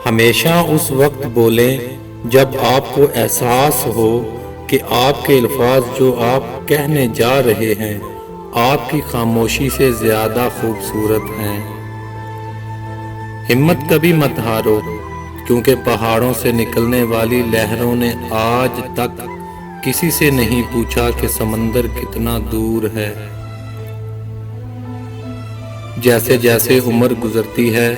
ہمیشہ اس وقت بولیں جب آپ کو احساس ہو کہ آپ کے الفاظ جو آپ کہنے جا رہے ہیں آپ کی خاموشی سے زیادہ خوبصورت ہیں۔ ہمت کبھی مت ہارو، کیونکہ پہاڑوں سے نکلنے والی لہروں نے آج تک کسی سے نہیں پوچھا کہ سمندر کتنا دور ہے۔ جیسے جیسے عمر گزرتی ہے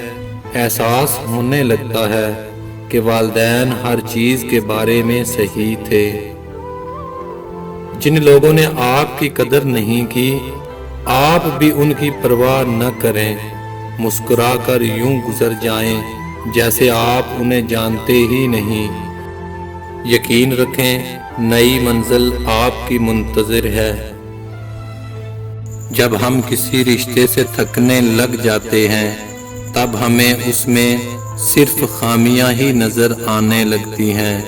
احساس ہونے لگتا ہے کہ والدین ہر چیز کے بارے میں صحیح تھے۔ جن لوگوں نے آپ کی قدر نہیں کی آپ بھی ان کی پرواہ نہ کریں، مسکرا کر یوں گزر جائیں جیسے آپ انہیں جانتے ہی نہیں۔ یقین رکھیں نئی منزل آپ کی منتظر ہے۔ جب ہم کسی رشتے سے تھکنے لگ جاتے ہیں تب ہمیں اس میں صرف خامیاں ہی نظر آنے لگتی ہیں۔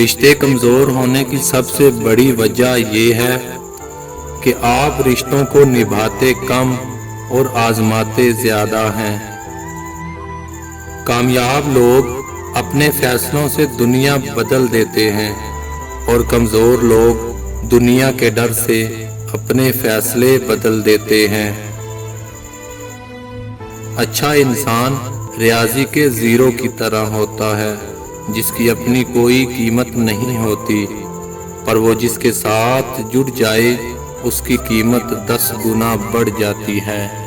رشتے کمزور ہونے کی سب سے بڑی وجہ یہ ہے کہ آپ رشتوں کو نبھاتے کم اور آزماتے زیادہ ہیں۔ کامیاب لوگ اپنے فیصلوں سے دنیا بدل دیتے ہیں اور کمزور لوگ دنیا کے ڈر سے اپنے فیصلے بدل دیتے ہیں۔ اچھا انسان ریاضی کے زیرو کی طرح ہوتا ہے جس کی اپنی کوئی قیمت نہیں ہوتی، پر وہ جس کے ساتھ جڑ جائے اس کی قیمت 10 گنا بڑھ جاتی ہے۔